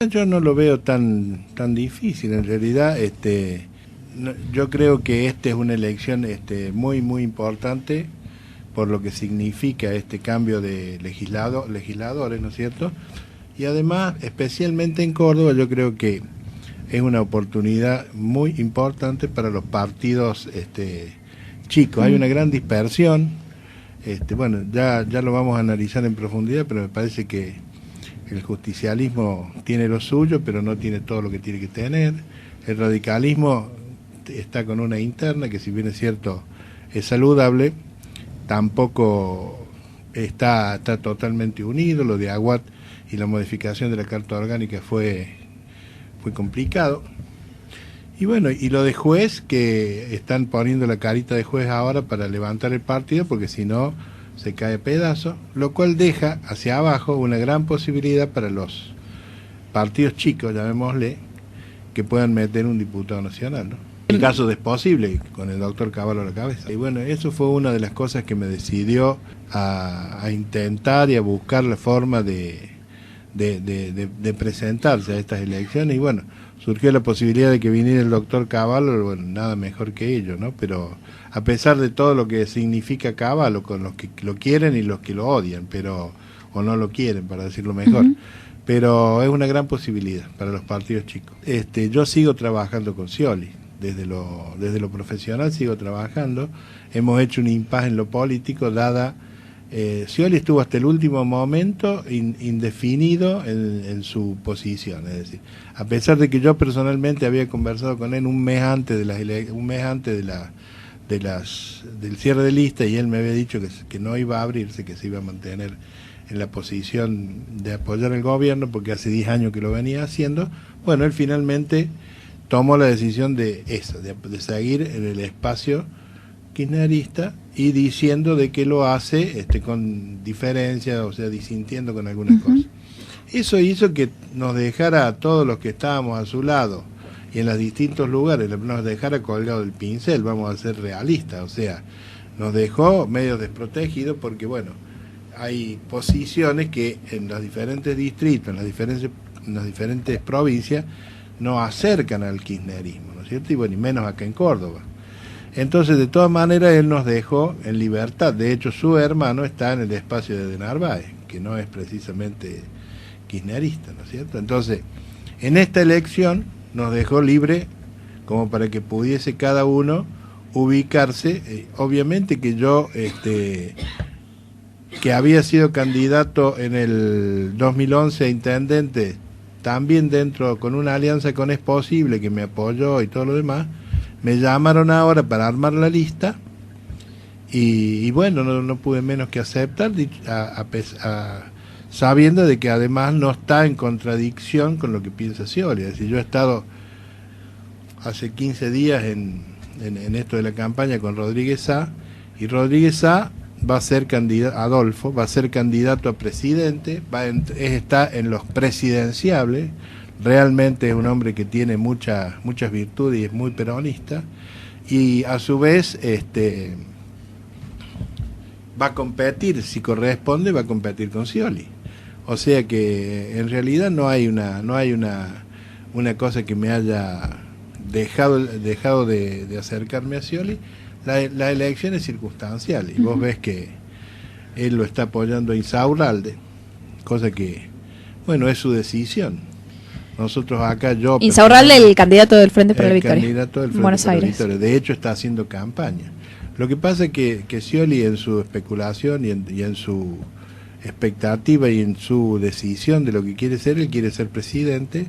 Yo no lo veo tan difícil, en realidad. Yo creo que esta es una elección muy importante por lo que significa este cambio de legisladores, ¿no es cierto? Y además, especialmente en Córdoba, yo creo que es una oportunidad muy importante para los partidos chicos. Hay una gran dispersión. Bueno, ya lo vamos a analizar en profundidad, pero me parece que el justicialismo tiene lo suyo, pero no tiene todo lo que tiene que tener. El radicalismo está con una interna que, si bien es cierto, es saludable, tampoco está totalmente unido. Lo de Aguad y la modificación de la Carta Orgánica fue complicado. Y bueno, y lo de juez, que están poniendo la carita de juez ahora para levantar el partido, porque si no se cae a pedazos, lo cual deja hacia abajo una gran posibilidad para los partidos chicos, llamémosle, que puedan meter un diputado nacional, ¿no? El caso es posible, con el doctor Cavallo a la cabeza. Y bueno, eso fue una de las cosas que me decidió a intentar y a buscar la forma de presentarse a estas elecciones. Y bueno, surgió la posibilidad de que viniera el doctor Cavallo. Bueno, nada mejor que ello, ¿no? Pero a pesar de todo lo que significa Cavallo, con los que lo quieren y los que lo odian, pero o no lo quieren, para decirlo mejor. Pero es una gran posibilidad para los partidos chicos. Yo sigo trabajando con Scioli, desde lo profesional sigo trabajando. Hemos hecho un impasse en lo político, dada Scioli estuvo hasta el último momento indefinido en su posición. Es decir, a pesar de que yo personalmente había conversado con él un mes antes del cierre de lista, y él me había dicho que no iba a abrirse, que se iba a mantener en la posición de apoyar al gobierno, porque hace 10 años que lo venía haciendo. Bueno, él finalmente tomó la decisión de seguir en el espacio kirchnerista, y diciendo de que lo hace con diferencia, o sea, disintiendo con algunas cosas. Eso hizo que nos dejara a todos los que estábamos a su lado y en los distintos lugares, nos dejara colgado del pincel, vamos a ser realistas. O sea, nos dejó medio desprotegidos, porque bueno, hay posiciones que en los diferentes distritos, en las diferentes provincias, no acercan al kirchnerismo, ¿no es cierto? Y bueno, y menos acá en Córdoba. Entonces, de todas maneras, él nos dejó en libertad. De hecho, su hermano está en el espacio de Narváez, que no es precisamente kirchnerista, ¿no es cierto? Entonces, en esta elección nos dejó libre como para que pudiese cada uno ubicarse. Obviamente que yo, que había sido candidato en el 2011 a intendente, también dentro, con una alianza con Es Posible, que me apoyó y todo lo demás, me llamaron ahora para armar la lista, y bueno, no pude menos que aceptar, sabiendo de que además no está en contradicción con lo que piensa Scioli. Es decir, yo he estado hace 15 días en esto de la campaña con Rodríguez Sá, y Rodríguez Sá va a ser candidato, Adolfo va a ser candidato a presidente, está en los presidenciables. Realmente es un hombre que tiene muchas virtudes y es muy peronista, y a su vez va a competir, si corresponde, va a competir con Scioli. O sea que en realidad no hay una cosa que me haya dejado de acercarme a Scioli. La elección es circunstancial, y vos ves que él lo está apoyando a Insaurralde, cosa que, bueno, es su decisión. Nosotros acá, Insaurralde, el candidato del Frente para la Victoria, candidato del Frente Buenos para la Aires. Victoria. De hecho, está haciendo campaña. Lo que pasa es que Scioli, en su especulación y en su expectativa y en su decisión de lo que quiere ser, él quiere ser presidente,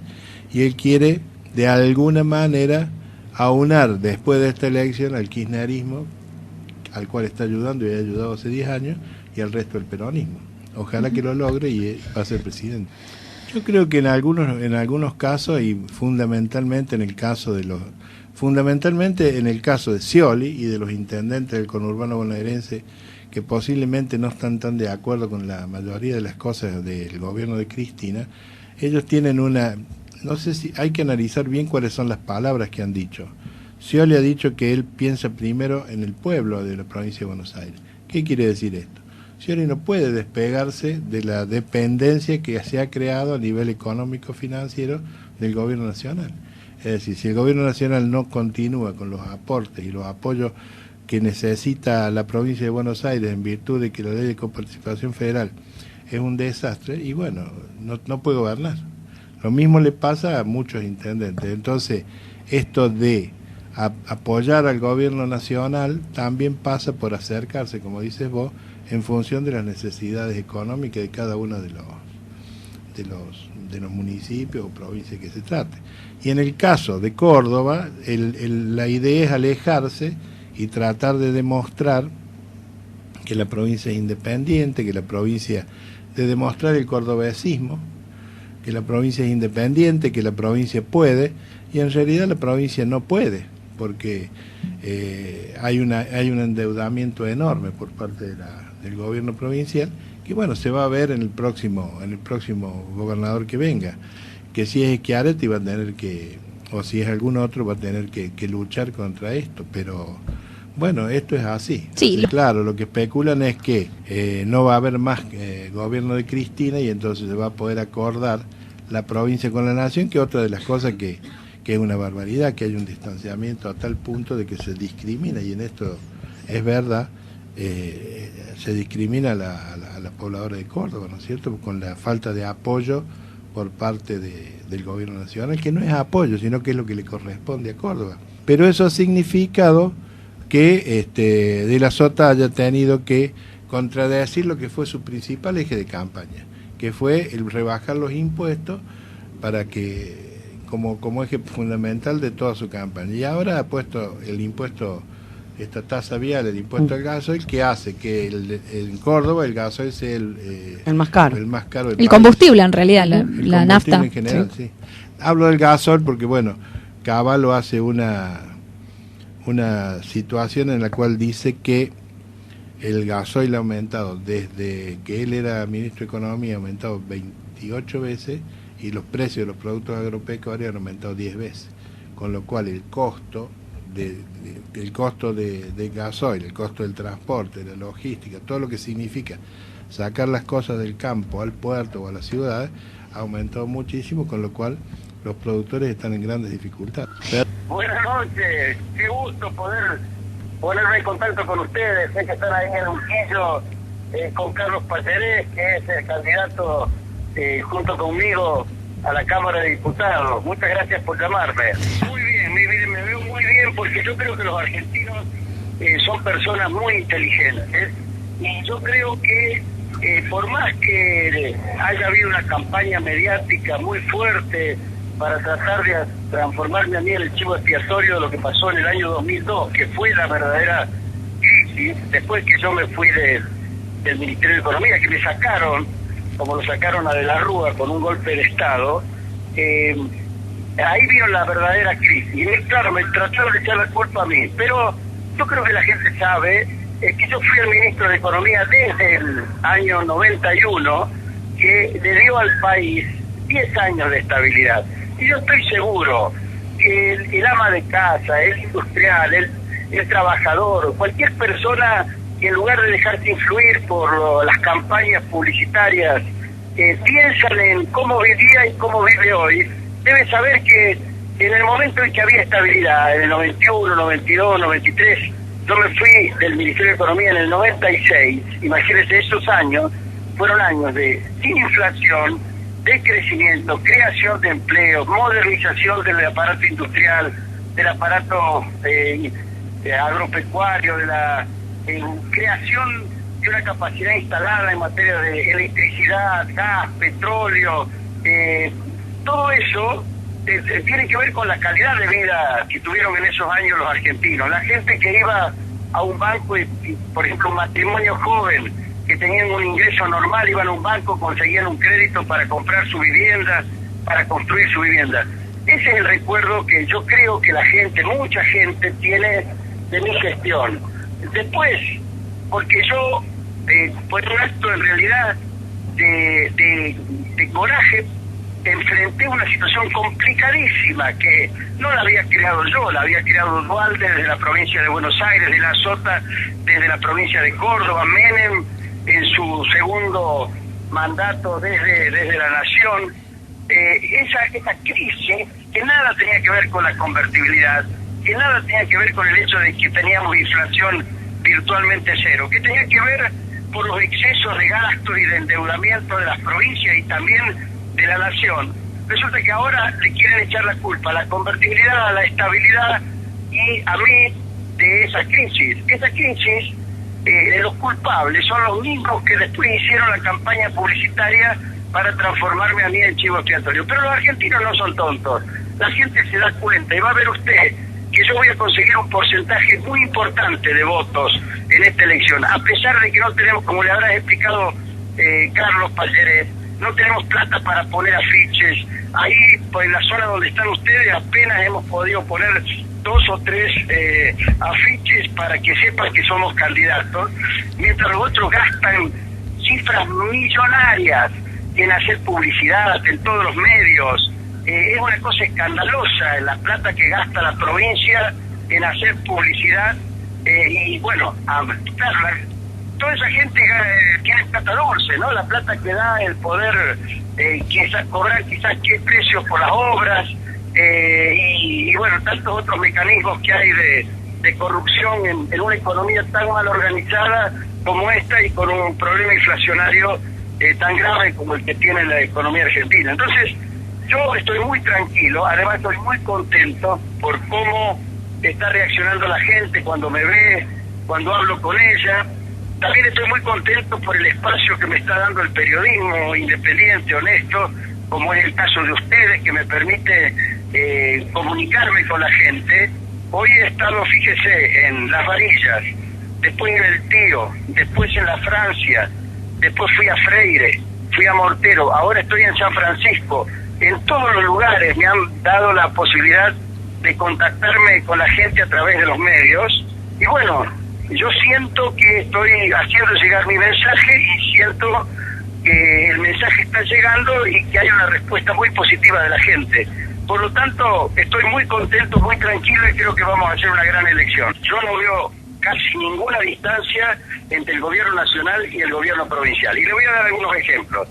y él quiere de alguna manera aunar después de esta elección al kirchnerismo, al cual está ayudando y ha ayudado hace 10 años, y al resto del peronismo. Ojalá que lo logre, y va a ser presidente. Yo creo que en algunos casos, y fundamentalmente en el caso de Scioli y de los intendentes del conurbano bonaerense, que posiblemente no están tan de acuerdo con la mayoría de las cosas del gobierno de Cristina, ellos tienen no sé si hay que analizar bien cuáles son las palabras que han dicho. Scioli ha dicho que él piensa primero en el pueblo de la provincia de Buenos Aires. ¿Qué quiere decir esto? Scioli no puede despegarse de la dependencia que se ha creado a nivel económico-financiero del gobierno nacional. Es decir, si el gobierno nacional no continúa con los aportes y los apoyos que necesita la provincia de Buenos Aires en virtud de que la ley de coparticipación federal es un desastre, y bueno, no puede gobernar. Lo mismo le pasa a muchos intendentes. Entonces, esto de apoyar al gobierno nacional también pasa por acercarse, como dices vos, en función de las necesidades económicas de cada uno de los municipios o provincias que se trate. Y en el caso de Córdoba, la idea es alejarse y tratar de demostrar que la provincia es independiente, de demostrar el cordobesismo, que la provincia es independiente, que la provincia puede, y en realidad la provincia no puede, porque hay un endeudamiento enorme por parte del gobierno provincial, que bueno, se va a ver en el próximo gobernador que venga, que si es Schiaretti va a tener que, o si es algún otro, va a tener que luchar contra esto, pero bueno, esto es así. Sí. Entonces, claro, lo que especulan es que no va a haber más gobierno de Cristina y entonces se va a poder acordar la provincia con la nación, que otra de las cosas que es una barbaridad, que hay un distanciamiento a tal punto de que se discrimina, y en esto es verdad, se discrimina a la pobladora de Córdoba, ¿no es cierto?, con la falta de apoyo por parte del gobierno nacional, que no es apoyo, sino que es lo que le corresponde a Córdoba. Pero eso ha significado que De la Sota haya tenido que contradecir lo que fue su principal eje de campaña, que fue el rebajar los impuestos para que como eje fundamental de toda su campaña. Y ahora ha puesto el impuesto, esta tasa vial, el impuesto al gasoil, que hace que en Córdoba el gasoil sea el más caro. El más caro del país. Combustible en realidad, la nafta. En general, sí. Hablo del gasoil porque, bueno, Cavallo hace una situación en la cual dice que el gasoil ha aumentado desde que él era ministro de Economía, ha aumentado 28 veces, y los precios de los productos agropecuarios han aumentado 10 veces, con lo cual el costo de gasoil, el costo del transporte, de la logística, todo lo que significa sacar las cosas del campo al puerto o a la ciudad, ha aumentado muchísimo, con lo cual los productores están en grandes dificultades. Buenas noches, qué gusto poder ponerme en contacto con ustedes. Sé que están ahí en Unquillo con Carlos Pacherés, que es el candidato junto conmigo a la Cámara de Diputados. Muchas gracias por llamarme. Muy bien, me veo muy bien, porque yo creo que los argentinos son personas muy inteligentes, y yo creo que por más que haya habido una campaña mediática muy fuerte para tratar de transformarme a mí en el chivo expiatorio de lo que pasó en el año 2002, que fue la verdadera crisis, después que yo me fui del Ministerio de Economía, que me sacaron, como lo sacaron a De la Rúa con un golpe de Estado, ahí vino la verdadera crisis. Y claro, me trataron de echar la culpa a mí, pero yo creo que la gente sabe que yo fui el ministro de Economía desde el año 91, que le dio al país 10 años de estabilidad. Y yo estoy seguro que el ama de casa, el industrial, el trabajador, cualquier persona que en lugar de dejarse influir por las campañas publicitarias, piensan en cómo vivía y cómo vive hoy, debe saber que en el momento en que había estabilidad, en el 91, 92, 93, yo me fui del Ministerio de Economía en el 96, imagínense, esos años fueron años sin inflación, de crecimiento, creación de empleo, modernización del aparato industrial, del aparato agropecuario, de la creación de una capacidad instalada en materia de electricidad, gas, petróleo, todo eso tiene que ver con la calidad de vida que tuvieron en esos años los argentinos. La gente que iba a un banco, y por ejemplo un matrimonio joven que tenían un ingreso normal, iban a un banco, conseguían un crédito para comprar su vivienda, para construir su vivienda. Ese es el recuerdo que yo creo que la gente, mucha gente, tiene de mi gestión. Después, porque yo, por un acto en realidad de coraje, enfrenté una situación complicadísima que no la había creado yo, la había creado Duhalde desde la provincia de Buenos Aires, De la Sota desde la provincia de Córdoba, Menem en su segundo mandato desde la Nación, esa crisis que nada tenía que ver con la convertibilidad, que nada tenía que ver con el hecho de que teníamos inflación virtualmente cero, que tenía que ver por los excesos de gasto y de endeudamiento de las provincias y también de la Nación. Resulta que ahora le quieren echar la culpa a la convertibilidad, a la estabilidad y a mí de esa crisis. Esa crisis, los culpables son los mismos que después hicieron la campaña publicitaria para transformarme a mí en chivo expiatorio. Pero los argentinos no son tontos. La gente se da cuenta y va a ver usted que yo voy a conseguir un porcentaje muy importante de votos en esta elección, a pesar de que no tenemos, como le habrá explicado Carlos Pallares, no tenemos plata para poner afiches. Ahí, pues, en la zona donde están ustedes, apenas hemos podido poner 2 o 3 afiches para que sepan que somos candidatos, mientras los otros gastan cifras millonarias en hacer publicidad en todos los medios. Es una cosa escandalosa la plata que gasta la provincia en hacer publicidad, y bueno, claro, toda esa gente tiene plata dulce, ¿no? La plata que da el poder, quizás cobrar quizás qué precios por las obras, y bueno, tantos otros mecanismos que hay de corrupción en una economía tan mal organizada como esta y con un problema inflacionario tan grave como el que tiene la economía argentina. Entonces, yo estoy muy tranquilo, además estoy muy contento por cómo está reaccionando la gente cuando me ve, cuando hablo con ella. También estoy muy contento por el espacio que me está dando el periodismo independiente, honesto, como es el caso de ustedes, que me permite comunicarme con la gente. Hoy he estado, fíjese, en Las Varillas, después en El Tío, después en La Francia, después fui a Freire, fui a Mortero, ahora estoy en San Francisco. En todos los lugares me han dado la posibilidad de contactarme con la gente a través de los medios. Y bueno, yo siento que estoy haciendo llegar mi mensaje y siento que el mensaje está llegando y que hay una respuesta muy positiva de la gente. Por lo tanto, estoy muy contento, muy tranquilo y creo que vamos a hacer una gran elección. Yo no veo casi ninguna distancia entre el gobierno nacional y el gobierno provincial. Y le voy a dar algunos ejemplos.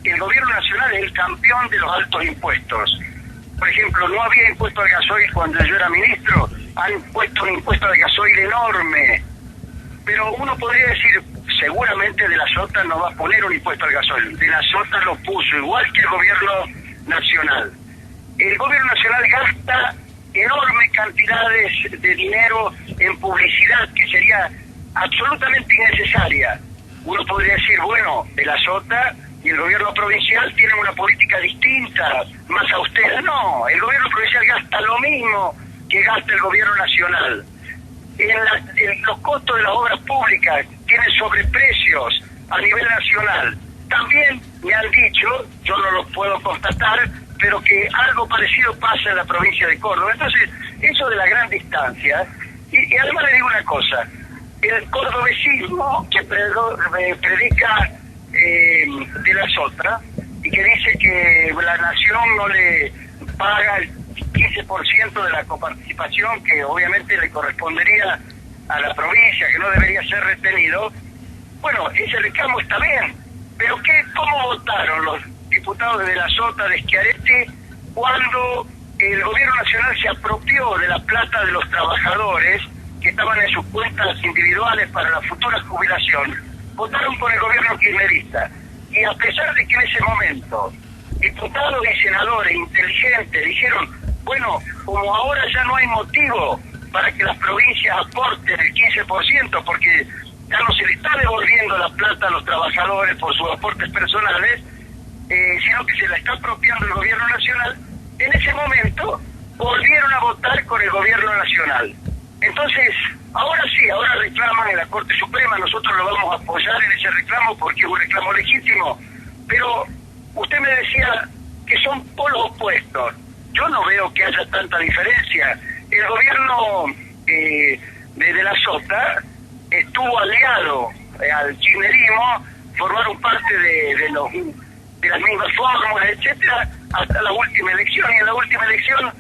El gobierno nacional es el campeón de los altos impuestos. Por ejemplo, no había impuesto al gasoil cuando yo era ministro, han puesto un impuesto al gasoil enorme. Pero uno podría decir, seguramente De la Sota no va a poner un impuesto al gasoil. De la Sota lo puso, igual que el gobierno nacional. El gobierno nacional gasta enormes cantidades de dinero en publicidad que sería absolutamente innecesaria. Uno podría decir, bueno, De la Sota y el gobierno provincial tienen una política distinta, más austera. No, el gobierno provincial gasta lo mismo que gasta el gobierno nacional. En los costos de las obras públicas tienen sobreprecios a nivel nacional. También me han dicho, yo no lo puedo constatar, pero que algo parecido pasa en la provincia de Córdoba. Entonces, eso de la gran distancia, y además le digo una cosa, el cordobesismo que predica De la Sota y que dice que la nación no le paga el 15% de la coparticipación que obviamente le correspondería a la provincia, que no debería ser retenido. Bueno, ese reclamo está bien, pero ¿cómo votaron los diputados de la Sota, de Schiaretti, cuando el gobierno nacional se apropió de la plata de los trabajadores que estaban en sus cuentas individuales para la futura jubilación? Votaron por el gobierno kirchnerista. Y a pesar de que en ese momento diputados y senadores inteligentes dijeron, bueno, como ahora ya no hay motivo para que las provincias aporten el 15%, porque ya no se le está devolviendo la plata a los trabajadores por sus aportes personales, sino que se la está apropiando el gobierno nacional, en ese momento volvieron a votar con el gobierno nacional. Entonces, ahora sí, ahora reclaman en la Corte Suprema, nosotros lo vamos a apoyar en ese reclamo porque es un reclamo legítimo, pero usted me decía que son polos opuestos. Yo no veo que haya tanta diferencia. El gobierno de la Sota estuvo aliado al kirchnerismo, formaron parte de las mismas fórmulas, etcétera, hasta la última elección. Y en la última elección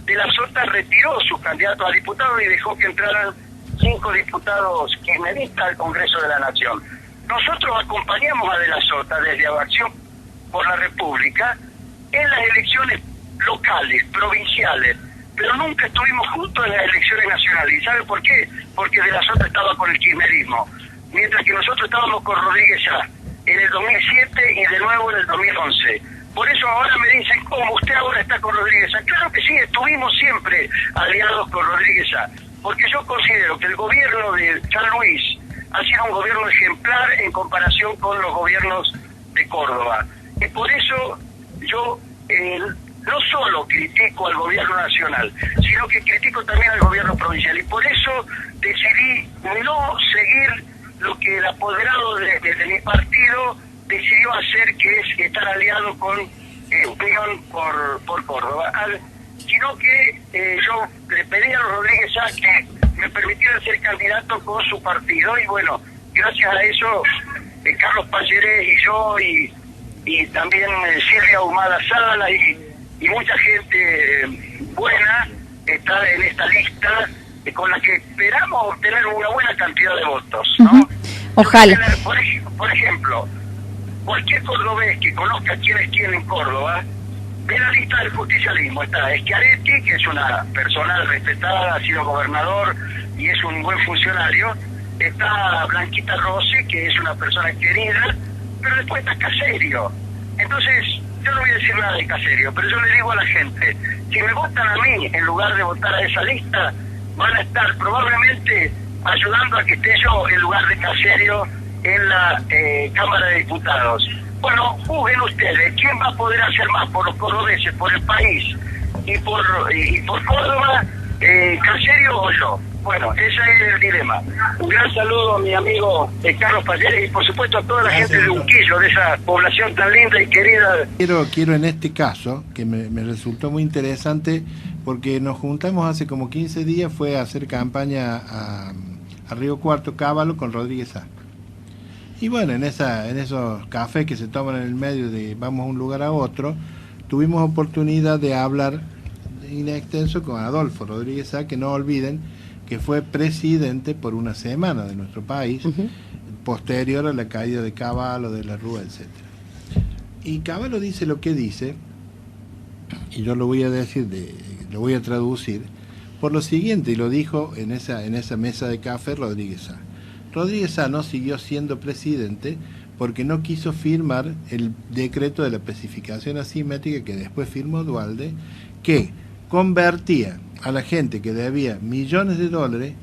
De la Sota retiró sus candidatos a diputados y dejó que entraran 5 diputados kirchneristas al Congreso de la Nación. nosotros acompañamos a De la Sota desde Acción por la República en las elecciones locales, provinciales, pero nunca estuvimos juntos en las elecciones nacionales. ¿Y sabe por qué? Porque De la Sota estaba con el kirchnerismo, mientras que nosotros estábamos con Rodríguez Sá en el 2007 y de nuevo en el 2011. Por eso ahora me dicen, ¿cómo usted ahora está con Rodríguez Sá? Claro que sí, estuvimos siempre aliados con Rodríguez Sá, porque yo considero que el gobierno de San Luis ha sido un gobierno ejemplar en comparación con los gobiernos de Córdoba. Y por eso yo no solo critico al gobierno nacional, sino que critico también al gobierno provincial. Y por eso decidí no seguir lo que el apoderado de mi partido decidió hacer, que es estar aliado con Unión por Córdoba. Sino que yo le pedí a Rodríguez Sá que me permitiera ser candidato con su partido, y bueno, gracias a eso Carlos Pallarés y yo y también Silvia Ahumada Sala y mucha gente buena está en esta lista con la que esperamos obtener una buena cantidad de votos, ¿no? Ojalá. Por ejemplo, cualquier cordobés que conozca quién es quién en Córdoba, ve la lista del justicialismo. Está Schiaretti, que es una persona respetada, ha sido gobernador y es un buen funcionario. Está Blanquita Rossi, que es una persona querida, pero después está Caserio. Entonces, yo no voy a decir nada de Caserio, pero yo le digo a la gente, si me votan a mí en lugar de votar a esa lista, van a estar probablemente ayudando a que esté yo en lugar de Caserio en la Cámara de Diputados. Bueno, juzguen ustedes, ¿quién va a poder hacer más por los cordobeses, por el país y por Córdoba, Caserio o yo? Bueno, ese es el dilema. Un gran saludo a mi amigo Carlos Pallarés y por supuesto a toda la gente de Unquillo, de esa población tan linda y querida. Quiero en este caso, que me resultó muy interesante, porque nos juntamos hace como 15 días, fue a hacer campaña a Río Cuarto Caballo con Rodríguez Sá. Y bueno, en esos cafés que se toman en el medio de vamos a un lugar a otro, tuvimos oportunidad de hablar in extenso con Adolfo Rodríguez Sá, que no olviden que fue presidente por una semana de nuestro país, posterior a la caída de Caballo, de la Rúa, etc. Y Caballo dice lo que dice, y yo lo voy a decir, lo voy a traducir, por lo siguiente, y lo dijo en esa mesa de café Rodríguez Sá. Rodríguez Sá no siguió siendo presidente porque no quiso firmar el decreto de la especificación asimétrica que después firmó Duhalde, que convertía a la gente que debía millones de dólares,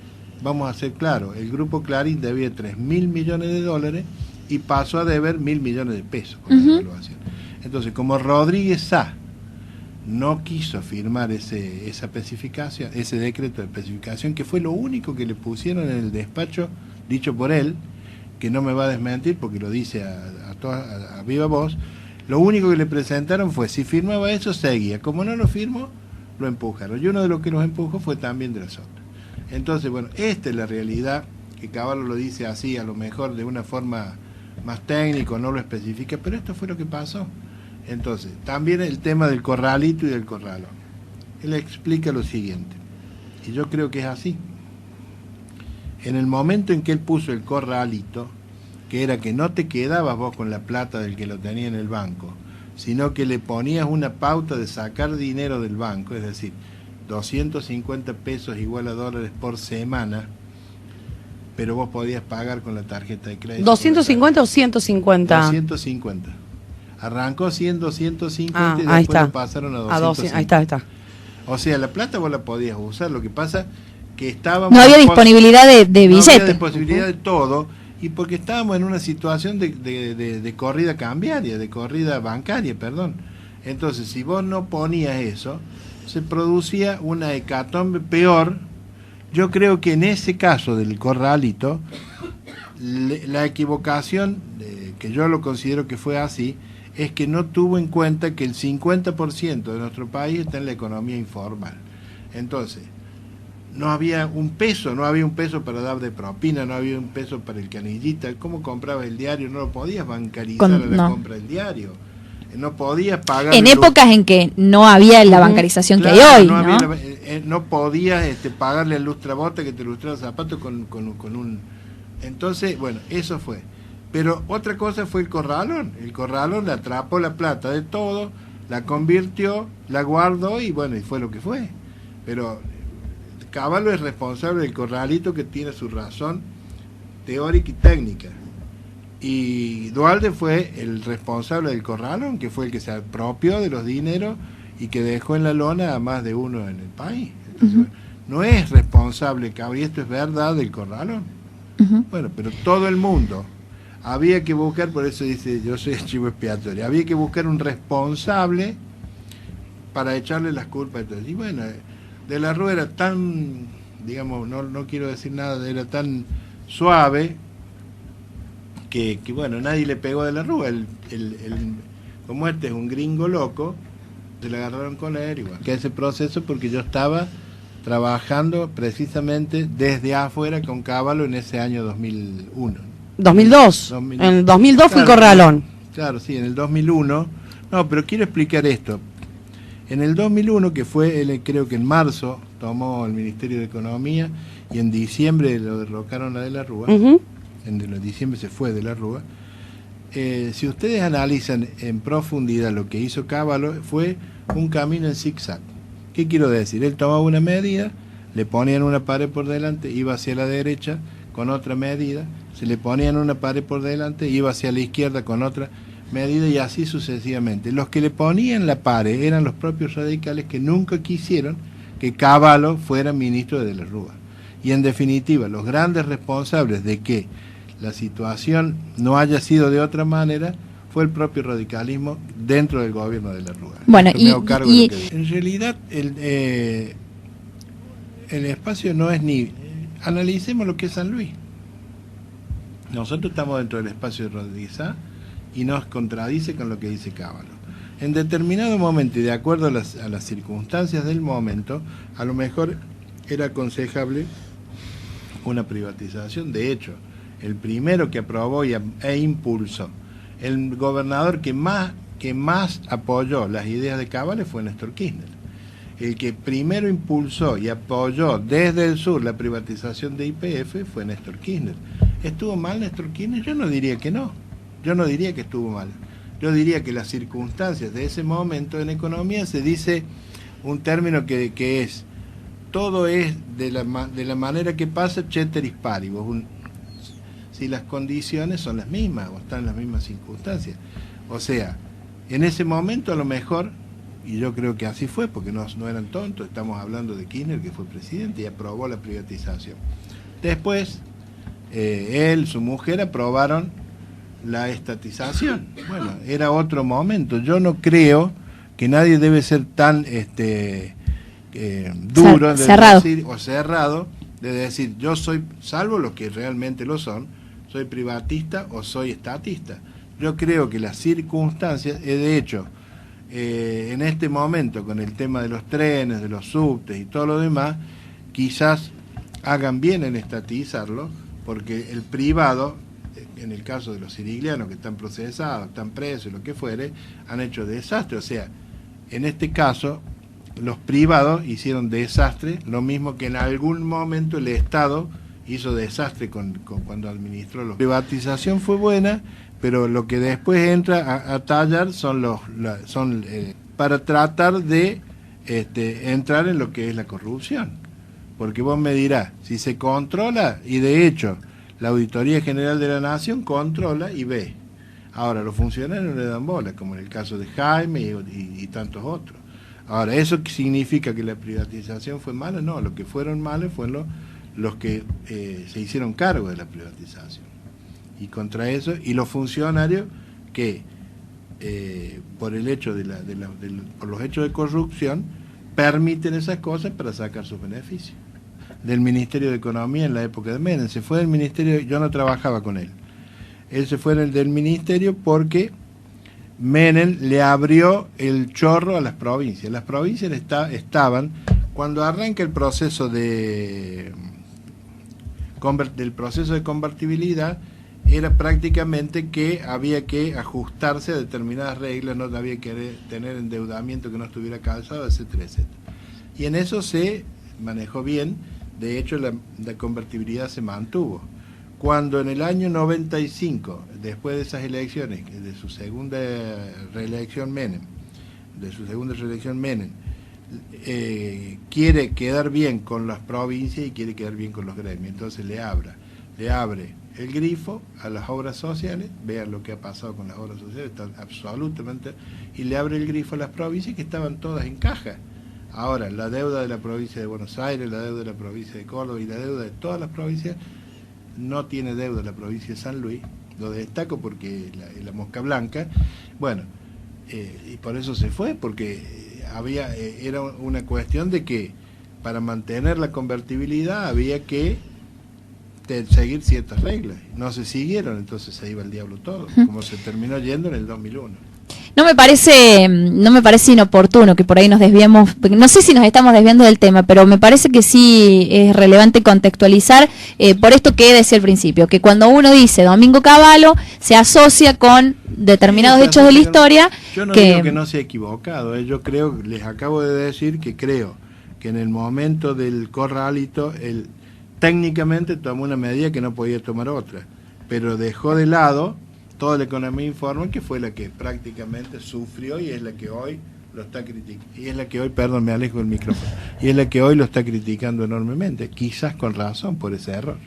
vamos a ser claros, el grupo Clarín debía 3.000 millones de dólares y pasó a deber 1.000 millones de pesos con la evaluación. Entonces, como Rodríguez Sá no quiso firmar esa especificación, ese decreto de especificación, que fue lo único que le pusieron en el despacho, dicho por él, que no me va a desmentir porque lo dice a viva voz, lo único que le presentaron fue, si firmaba eso, seguía. Como no lo firmó, lo empujaron. Y uno de los que los empujó fue también De la Sota. Entonces, bueno, esta es la realidad, que Caballo lo dice así, a lo mejor de una forma más técnica, no lo especifica, pero esto fue lo que pasó. Entonces, también el tema del corralito y del corralón. Él explica lo siguiente, y yo creo que es así. En el momento en que él puso el corralito, que era que no te quedabas vos con la plata del que lo tenía en el banco, sino que le ponías una pauta de sacar dinero del banco, es decir, 250 pesos igual a dólares por semana, pero vos podías pagar con la tarjeta de crédito. ¿250 o 150? 250. Arrancó siendo 150 y después lo pasaron a 250. Ahí está. O sea, la plata vos la podías usar, lo que pasa que estábamos... No había disponibilidad de billete. No había disponibilidad de todo, y porque estábamos en una situación de corrida cambiaria, de corrida bancaria, perdón. Entonces, si vos no ponías eso, se producía una hecatombe peor. Yo creo que en ese caso del corralito, la equivocación, que yo lo considero que fue así, es que no tuvo en cuenta que el 50% de nuestro país está en la economía informal. Entonces, no había un peso para dar de propina, no había un peso para el canillita. ¿Cómo comprabas el diario? No lo podías bancarizar la compra del diario. No podías pagar... En épocas en que no había la bancarización que hay hoy, ¿no? No podías pagarle al lustrabota que te lustraba zapatos con un... Entonces, bueno, eso fue. Pero otra cosa fue el corralón. El corralón le atrapó la plata de todo, la convirtió, la guardó y bueno, y fue lo que fue. Pero Cavallo es responsable del corralito, que tiene su razón teórica y técnica. Y Duhalde fue el responsable del corralón, que fue el que se apropió de los dineros y que dejó en la lona a más de uno en el país. Entonces, no es responsable Cavallo, y esto es verdad, del corralón. Bueno, pero todo el mundo había que buscar, por eso dice, yo soy el chivo expiatorio, había que buscar un responsable para echarle las culpas a todos. Y bueno, De la Rúa era tan, digamos, no quiero decir nada, era tan suave que bueno, nadie le pegó a De la Rúa. Como este es un gringo loco, se le agarraron con él igual. Que ese proceso, porque yo estaba trabajando precisamente desde afuera con Cavallo en ese año 2001. 2002. En el 2002 fue el corralón. Claro, sí, en el 2001. No, pero quiero explicar esto. En el 2001, que fue, creo que en marzo, tomó el Ministerio de Economía y en diciembre lo derrocaron a De la Rúa. En diciembre se fue De la Rúa. Si ustedes analizan en profundidad lo que hizo Cavallo, fue un camino en zigzag. ¿Qué quiero decir? Él tomaba una medida, le ponían una pared por delante, iba hacia la derecha con otra medida, se le ponían una pared por delante, iba hacia la izquierda con otra medida y así sucesivamente. Los que le ponían la pared eran los propios radicales que nunca quisieron que Cavallo fuera ministro de la Rúa. Y en definitiva, los grandes responsables de que la situación no haya sido de otra manera fue el propio radicalismo dentro del gobierno de la Rúa. Bueno, en realidad el espacio no es ni... Analicemos lo que es San Luis. Nosotros estamos dentro del espacio de Rodríguez y nos contradice con lo que dice Cavallo. En determinado momento y de acuerdo a las circunstancias del momento, a lo mejor era aconsejable una privatización. De hecho, el primero que aprobó e impulsó, el gobernador que más apoyó las ideas de Cavallo fue Néstor Kirchner. El que primero impulsó y apoyó desde el sur la privatización de YPF fue Néstor Kirchner. ¿Estuvo mal Néstor Kirchner? Yo no diría que no. Yo no diría que estuvo mal. Yo diría que las circunstancias de ese momento en economía se dice un término que es, todo es de la manera que pasa, ceteris paribus. Si las condiciones son las mismas o están en las mismas circunstancias. O sea, en ese momento a lo mejor, y yo creo que así fue, porque no eran tontos, estamos hablando de Kirchner, que fue presidente y aprobó la privatización. Después, él, su mujer aprobaron la estatización. Bueno, era otro momento. Yo no creo que nadie debe ser tan duro cerrado. Cerrado de decir, yo soy, salvo los que realmente lo son, soy privatista o soy estatista. Yo creo que las circunstancias, de hecho, en este momento con el tema de los trenes, de los subtes y todo lo demás, quizás hagan bien en estatizarlo, porque el privado, en el caso de los siriglianos que están procesados, están presos, lo que fuere, han hecho desastre. O sea, en este caso, los privados hicieron desastre, lo mismo que en algún momento el Estado hizo desastre cuando administró los... La privatización fue buena, pero lo que después entra a tallar son para tratar de entrar en lo que es la corrupción. Porque vos me dirás, si se controla, y de hecho la Auditoría General de la Nación controla y ve. Ahora, los funcionarios no le dan bola, como en el caso de Jaime y tantos otros. Ahora, ¿eso significa que la privatización fue mala? No, lo que fueron malos fueron los que se hicieron cargo de la privatización. Y contra eso, y los funcionarios que por el hecho por los hechos de corrupción permiten esas cosas para sacar sus beneficios. Del Ministerio de Economía en la época de Menem, se fue del ministerio, yo no trabajaba con él. Él se fue del ministerio porque Menem le abrió el chorro a las provincias. Las provincias estaban, cuando arranca el proceso del proceso de convertibilidad, era prácticamente que había que ajustarse a determinadas reglas, no había que tener endeudamiento que no estuviera calzado, etcétera, etcétera. Y en eso se manejó bien, de hecho la convertibilidad se mantuvo. Cuando en el año 95, después de esas elecciones, de su segunda reelección Menem, quiere quedar bien con las provincias y quiere quedar bien con los gremios, entonces le abre el grifo a las obras sociales, vean lo que ha pasado con las obras sociales, están absolutamente, y le abre el grifo a las provincias que estaban todas en caja. Ahora, la deuda de la provincia de Buenos Aires, la deuda de la provincia de Córdoba y la deuda de todas las provincias, no tiene deuda la provincia de San Luis, lo destaco porque la mosca blanca, bueno, y por eso se fue, porque era una cuestión de que para mantener la convertibilidad había que seguir ciertas reglas, no se siguieron, entonces se iba al diablo todo, como se terminó yendo en el 2001. No me parece inoportuno que por ahí nos desviemos, no sé si nos estamos desviando del tema, pero me parece que sí es relevante contextualizar por esto que decía al principio, que cuando uno dice Domingo Cavallo se asocia con determinados hechos de la historia. Yo no digo que no se ha equivocado, yo creo, les acabo de decir que creo que en el momento del corralito él técnicamente tomó una medida que no podía tomar otra, pero dejó de lado toda la economía informal, que fue la que prácticamente sufrió y es la que hoy lo está criticando, y es la que hoy, perdón, me alejo del micrófono, y es la que hoy lo está criticando enormemente, quizás con razón por ese error.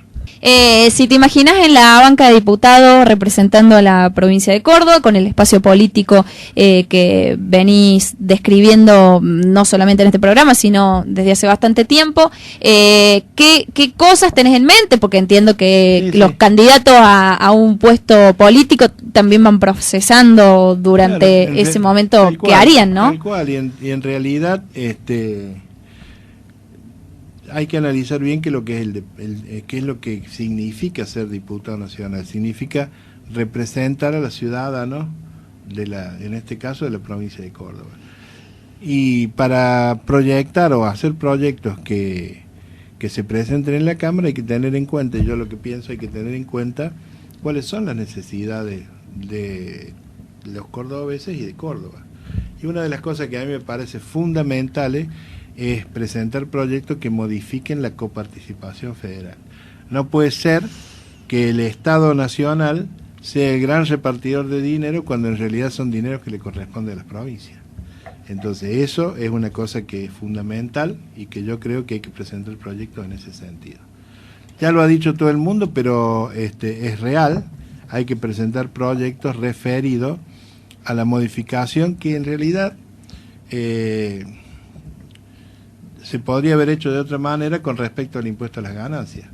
Si te imaginas en la banca de diputados representando a la provincia de Córdoba, con el espacio político que venís describiendo no solamente en este programa, sino desde hace bastante tiempo, ¿qué cosas tenés en mente? Porque entiendo que los candidatos a un puesto político también van procesando durante ese momento que harían, ¿no? Tal cual, y en realidad hay que analizar bien qué es lo que significa ser diputado nacional. Significa representar a los ciudadanos en este caso de la provincia de Córdoba. Y para proyectar o hacer proyectos que se presenten en la Cámara hay que tener en cuenta, yo lo que pienso hay que tener en cuenta cuáles son las necesidades de los cordobeses y de Córdoba. Y una de las cosas que a mí me parece fundamentales es presentar proyectos que modifiquen la coparticipación federal. No puede ser que el Estado Nacional sea el gran repartidor de dinero cuando en realidad son dineros que le corresponden a las provincias. Entonces eso es una cosa que es fundamental y que yo creo que hay que presentar proyectos en ese sentido. Ya lo ha dicho todo el mundo, pero es real, hay que presentar proyectos referidos a la modificación que en realidad se podría haber hecho de otra manera con respecto al impuesto a las ganancias.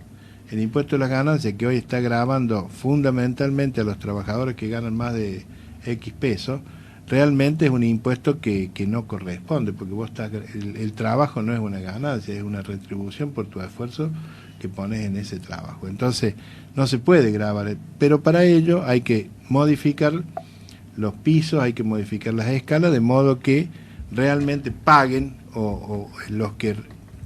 El impuesto a las ganancias que hoy está gravando fundamentalmente a los trabajadores que ganan más de X pesos, realmente es un impuesto que no corresponde, porque el trabajo no es una ganancia, es una retribución por tu esfuerzo que pones en ese trabajo. Entonces, no se puede gravar, pero para ello hay que modificar los pisos, hay que modificar las escalas, de modo que realmente paguen o los que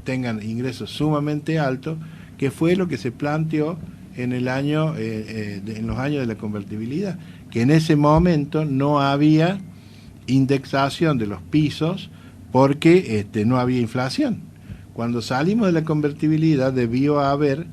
tengan ingresos sumamente altos, que fue lo que se planteó en el año en los años de la convertibilidad, que en ese momento no había indexación de los pisos porque no había inflación. Cuando salimos de la convertibilidad debió haber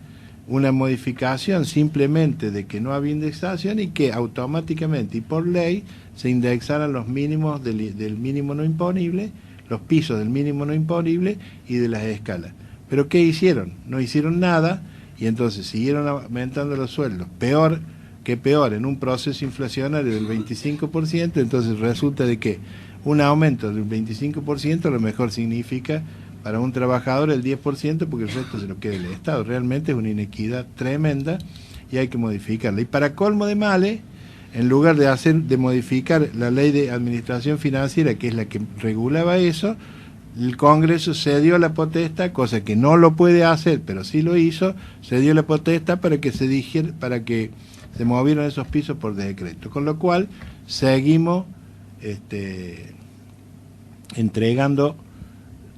una modificación simplemente de que no había indexación y que automáticamente y por ley se indexaran los mínimos del mínimo no imponible, los pisos del mínimo no imponible y de las escalas. ¿Pero qué hicieron? No hicieron nada y entonces siguieron aumentando los sueldos. Peor que peor, en un proceso inflacionario del 25%, entonces resulta de que un aumento del 25% a lo mejor significa para un trabajador el 10% porque el resto se lo queda el Estado. Realmente es una inequidad tremenda y hay que modificarla. Y para colmo de males, en lugar de modificar la ley de administración financiera, que es la que regulaba eso, el Congreso cedió la potestad, cosa que no lo puede hacer, pero sí lo hizo, cedió la potestad para que se movieran esos pisos por decreto. Con lo cual, seguimos entregando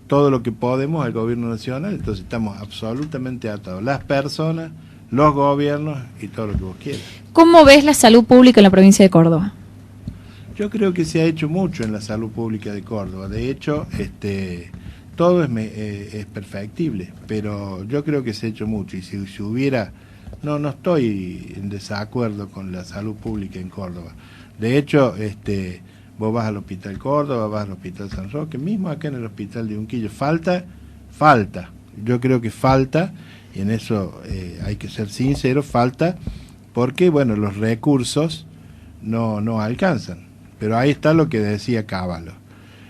todo lo que podemos al gobierno nacional, entonces estamos absolutamente atados, las personas, los gobiernos y todo lo que vos quieras. ¿Cómo ves la salud pública en la provincia de Córdoba? Yo creo que se ha hecho mucho en la salud pública de Córdoba, de hecho todo es perfectible, pero yo creo que se ha hecho mucho y si hubiera no estoy en desacuerdo con la salud pública en Córdoba. De hecho, vos vas al Hospital Córdoba, vas al Hospital San Roque, mismo acá en el Hospital de Unquillo, falta, yo creo que falta, y en eso hay que ser sincero, falta, porque bueno, los recursos no alcanzan. Pero ahí está lo que decía Cavallo.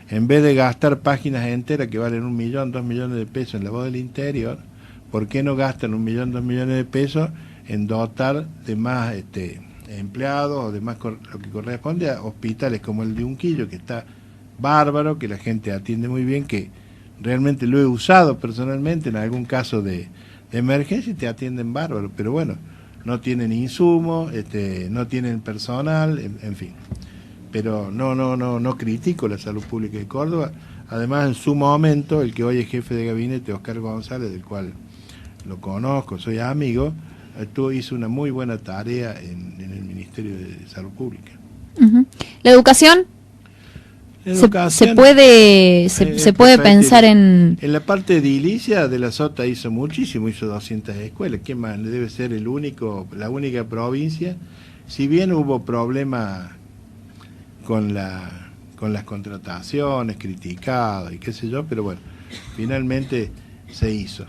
En vez de gastar páginas enteras que valen 1 millón, 2 millones de pesos en la voz del interior, ¿por qué no gastan 1 millón, 2 millones de pesos en dotar de más empleados o de más lo que corresponde a hospitales como el de Unquillo, que está bárbaro, que la gente atiende muy bien, que realmente lo he usado personalmente en algún caso de emergencia y te atienden bárbaro, pero bueno, no tienen insumos, no tienen personal, en fin. Pero no critico la salud pública de Córdoba. Además, en su momento, el que hoy es jefe de gabinete, Oscar González, del cual lo conozco, soy amigo, hizo una muy buena tarea en el Ministerio de Salud Pública. ¿La educación? Se puede pensar en la parte edilicia de la Sota hizo muchísimo, hizo 200 escuelas. ¿Qué más? Debe ser la única provincia. Si bien hubo problemas con las contrataciones, criticadas y qué sé yo, pero bueno, finalmente se hizo.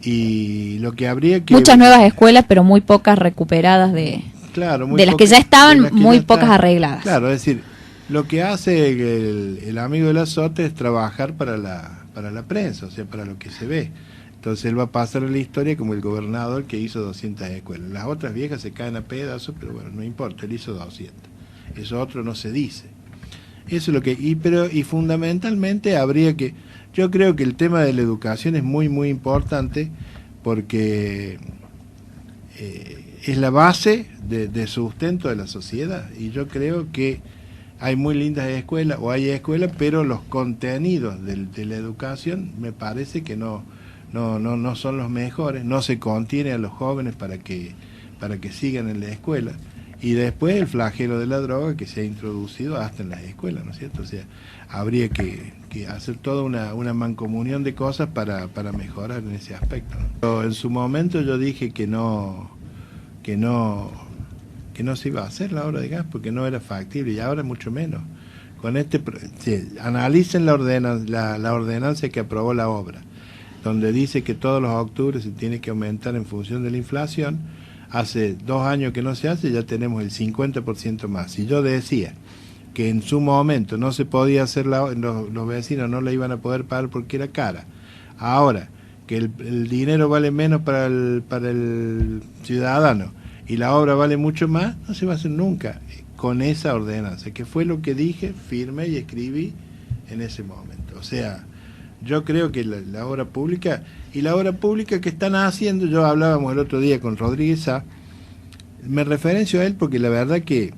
Y lo que habría que... Muchas nuevas escuelas, pero muy pocas recuperadas de las que ya estaban, muy pocas arregladas. Claro, es decir, lo que hace el amigo de la Sota es trabajar para la prensa, o sea, para lo que se ve. Entonces él va a pasar a la historia como el gobernador que hizo 200 escuelas. Las otras viejas se caen a pedazos, pero bueno, no importa, él hizo 200. Eso otro no se dice. Eso es lo que... Y fundamentalmente habría que... Yo creo que el tema de la educación es muy, muy importante porque es la base de sustento de la sociedad. Y yo creo que hay muy lindas escuelas, o hay escuelas, pero los contenidos de la educación me parece que no son los mejores, no se contiene a los jóvenes para que sigan en la escuela. Y después el flagelo de la droga que se ha introducido hasta en las escuelas, ¿no es cierto? O sea, habría que hacer toda una mancomunión de cosas para mejorar en ese aspecto, ¿no? Pero en su momento yo dije que no se iba a hacer la obra de gas porque no era factible, y ahora mucho menos. Con analicen la ordenanza que aprobó la obra, donde dice que todos los octubres se tiene que aumentar en función de la inflación. Hace 2 años que no se hace, ya tenemos el 50% más. Y yo decía que en su momento no se podía hacer, los vecinos no la iban a poder pagar porque era cara. Ahora, que el dinero vale menos para el ciudadano y la obra vale mucho más, no se va a hacer nunca con esa ordenanza, que fue lo que dije, firmé y escribí en ese momento. O sea, yo creo que la obra pública... Y la obra pública que están haciendo, yo hablábamos el otro día con Rodríguez Sá, me referencio a él porque la verdad que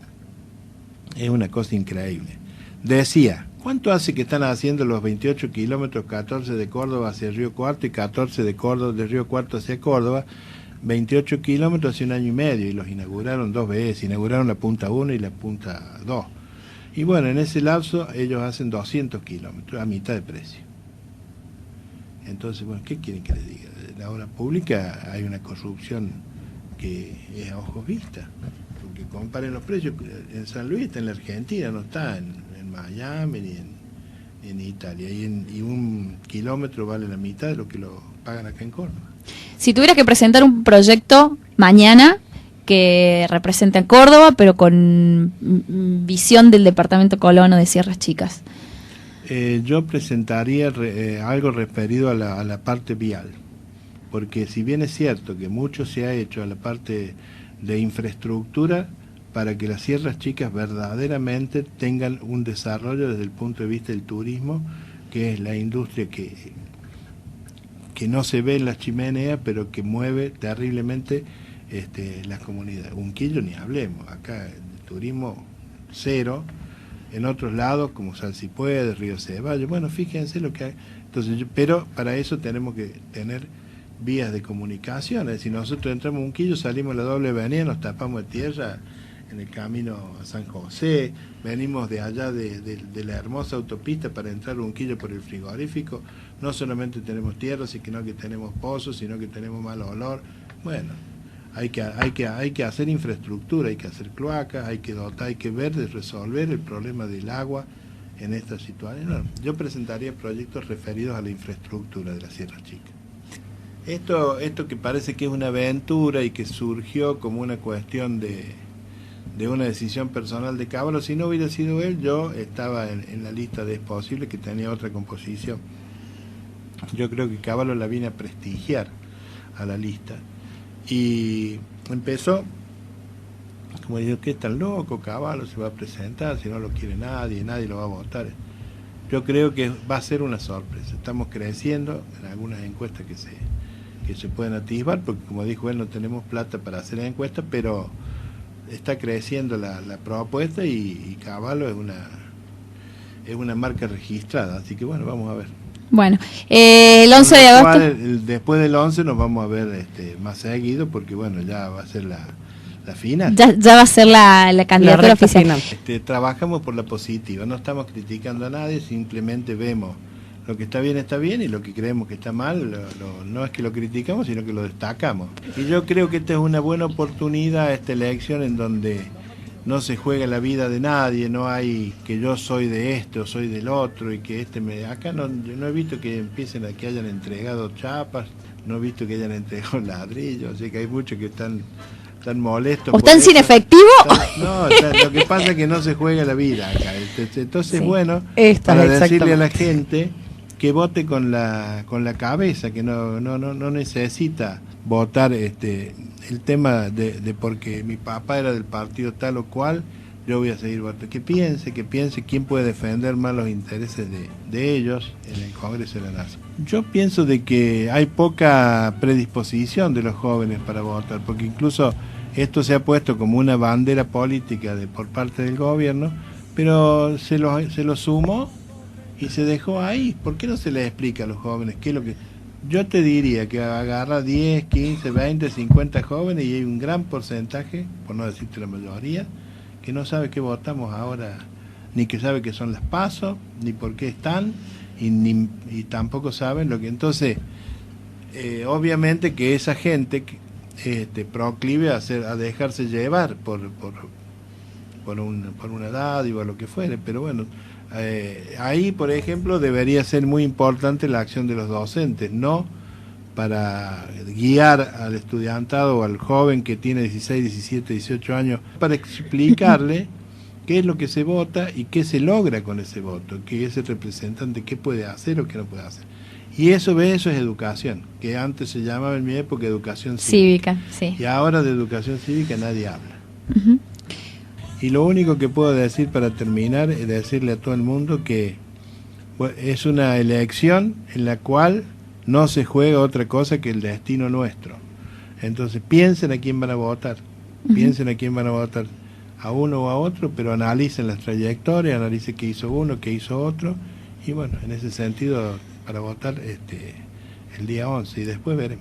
es una cosa increíble. Decía, ¿cuánto hace que están haciendo los 28 kilómetros, 14 de Córdoba hacia Río Cuarto y 14 de Río Cuarto hacia Córdoba? 28 kilómetros hace 1 año y medio, y los inauguraron 2 veces, inauguraron la punta 1 y la punta 2. Y bueno, en ese lapso ellos hacen 200 kilómetros a mitad de precio. Entonces, bueno, ¿qué quieren que les diga? De la obra pública hay una corrupción que es a ojos vistas, porque comparen los precios. En San Luis está en la Argentina, no está en Miami ni en Italia, y 1 kilómetro vale la mitad de lo que lo pagan acá en Córdoba. Si tuvieras que presentar un proyecto mañana que represente a Córdoba, pero con visión del departamento colono de Sierras Chicas, yo presentaría algo referido a la parte vial, porque si bien es cierto que mucho se ha hecho a la parte de infraestructura para que las Sierras Chicas verdaderamente tengan un desarrollo desde el punto de vista del turismo, que es la industria que no se ve en las chimeneas, pero que mueve terriblemente las comunidades. Unquillo ni hablemos, acá el turismo cero. En otros lados, como Salsipuede, Río Ceballos, bueno, fíjense lo que hay. Entonces, pero para eso tenemos que tener vías de comunicación. Es decir, nosotros entramos a Unquillo, salimos a la doble avenida, nos tapamos de tierra en el camino a San José, venimos de allá de la hermosa autopista para entrar a Unquillo por el frigorífico. No solamente tenemos tierra, sino que tenemos pozos, sino que tenemos mal olor. Bueno, hay que hacer infraestructura, hay que hacer cloacas, hay que dotar, hay que ver de resolver el problema del agua en esta situación. No, yo presentaría proyectos referidos a la infraestructura de la Sierra Chica. Esto que parece que es una aventura y que surgió como una cuestión de una decisión personal de Caballo, si no hubiera sido él, yo estaba en la lista de Es Posible, que tenía otra composición. Yo creo que Caballo la viene a prestigiar a la lista. Y empezó, como digo, ¿qué es tan loco? Caballo se va a presentar, si no lo quiere nadie lo va a votar. Yo creo que va a ser una sorpresa. Estamos creciendo en algunas encuestas que se pueden atisbar, porque como dijo él, no tenemos plata para hacer encuestas, pero está creciendo la propuesta y Caballo es una marca registrada, así que bueno, vamos a ver. Bueno, el 11 de agosto. Después del 11 nos vamos a ver más seguido, porque bueno, ya va a ser la final. Ya va a ser la candidatura oficial. Final. Trabajamos por la positiva, no estamos criticando a nadie, simplemente vemos lo que está bien y lo que creemos que está mal, no es que lo criticamos, sino que lo destacamos. Y yo creo que esta es una buena oportunidad, esta elección en donde no se juega la vida de nadie, no hay que yo soy de este o soy del otro y que acá yo no he visto que que hayan entregado chapas, no he visto que hayan entregado ladrillos, así que hay muchos que están molestos. ¿O están sin efectivo? Lo que pasa es que no se juega la vida acá. Entonces, sí. Bueno, para decirle a la gente que vote con la cabeza, que no necesita votar el tema de porque mi papá era del partido tal o cual, yo voy a seguir votando. Que piense quién puede defender más los intereses de ellos en el Congreso de la Nación. Yo pienso de que hay poca predisposición de los jóvenes para votar, porque incluso esto se ha puesto como una bandera política por parte del gobierno, pero se lo sumó y se dejó ahí. ¿Por qué no se les explica a los jóvenes qué es lo que...? Yo te diría que agarra 10, 15, 20, 50 jóvenes y hay un gran porcentaje, por no decirte la mayoría, que no sabe qué votamos ahora, ni que sabe qué son las PASO, ni por qué están, y tampoco saben lo que... Entonces, obviamente que esa gente proclive a dejarse llevar por una dádiva o lo que fuere, pero bueno, ahí por ejemplo debería ser muy importante la acción de los docentes, no para guiar al estudiantado o al joven que tiene 16, 17, 18 años, para explicarle qué es lo que se vota y qué se logra con ese voto, que ese representante qué puede hacer o qué no puede hacer. Y eso es educación, que antes se llamaba en mi época educación cívica. Sí. Y ahora de educación cívica nadie habla. Uh-huh. Y lo único que puedo decir para terminar es decirle a todo el mundo que es una elección en la cual no se juega otra cosa que el destino nuestro. Entonces piensen a quién van a votar, piensen a quién van a votar, a uno o a otro, pero analicen las trayectorias, analicen qué hizo uno, qué hizo otro, y bueno, en ese sentido, para votar el día 11 y después veremos.